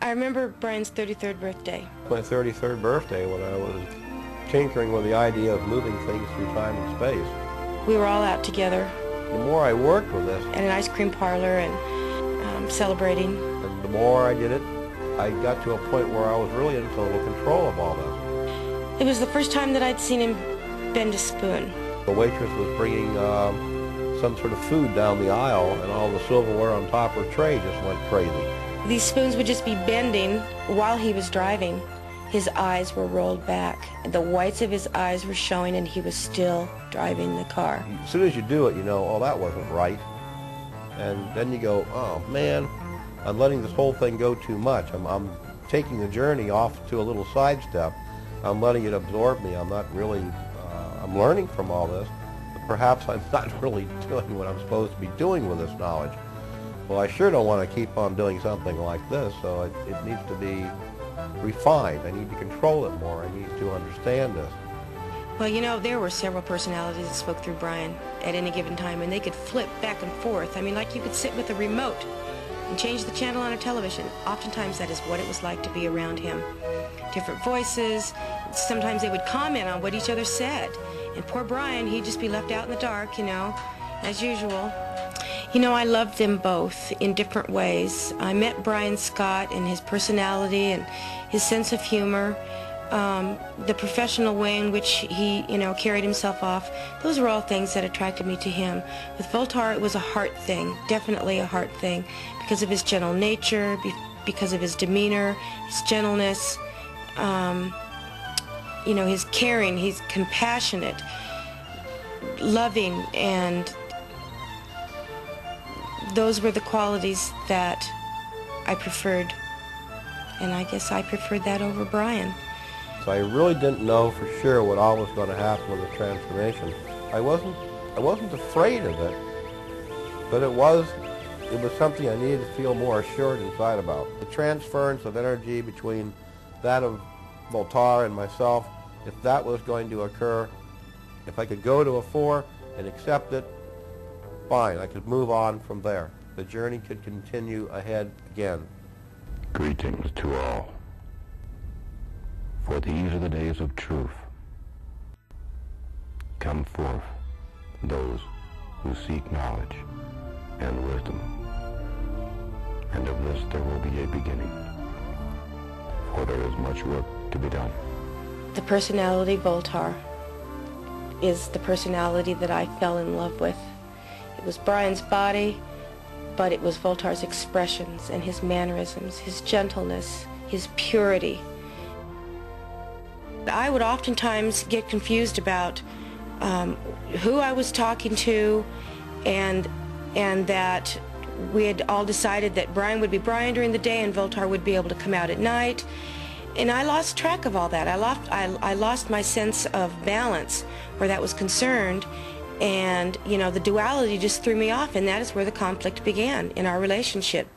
I remember Brian's 33rd birthday. My 33rd birthday, when I was tinkering with the idea of moving things through time and space. We were all out together. The more I worked with this, at an ice cream parlor and celebrating. and the more I did it, I got to a point where I was really in total control of all this. It was the first time that I'd seen him bend a spoon. The waitress was bringing some sort of food down the aisle, and all the silverware on top of her tray just went crazy. These spoons would just be bending while he was driving. His eyes were rolled back. The whites of his eyes were showing, and he was still driving the car. As soon as you do it, you know, oh, that wasn't right. And then you go, oh, man, I'm letting this whole thing go too much. I'm taking the journey off to a little sidestep. I'm letting it absorb me. I'm not really, I'm learning from all this. But perhaps I'm not really doing what I'm supposed to be doing with this knowledge. Well, I sure don't want to keep on doing something like this, so it needs to be refined. I need to control it more. I need to understand this. Well, you know, there were several personalities that spoke through Brian at any given time, and they could flip back and forth. I mean, like you could sit with a remote and change the channel on a television. Oftentimes that is what it was like to be around him. Different voices. Sometimes they would comment on what each other said. And poor Brian, he'd just be left out in the dark, you know, as usual. You know, I loved them both in different ways. I met Brian Scott and his personality and his sense of humor, the professional way in which he, you know, carried himself off. Those were all things that attracted me to him. With Volltar, it was a heart thing, definitely a heart thing, because of his gentle nature, because of his demeanor, his gentleness, you know, his caring, he's compassionate, loving, and those were the qualities that I preferred, and I guess I preferred that over Brian. So I really didn't know for sure what all was going to happen with the transformation. I wasn't afraid of it, but it was something I needed to feel more assured inside about. The transference of energy between that of Volltar and myself, if that was going to occur, if I could go to a 4 and accept it, fine, I could move on from there. The journey could continue ahead again. Greetings to all. For these are the days of truth. Come forth, those who seek knowledge and wisdom, and of this there will be a beginning, for there is much work to be done. The personality Volltar is the personality that I fell in love with. It was Brian's body, but it was Volltar's expressions and his mannerisms, his gentleness, his purity. I would oftentimes get confused about who I was talking to, and that we had all decided that Brian would be Brian during the day and Volltar would be able to come out at night. And I lost track of all that. I lost my sense of balance where that was concerned, and you know, the duality just threw me off, and that is where the conflict began in our relationship.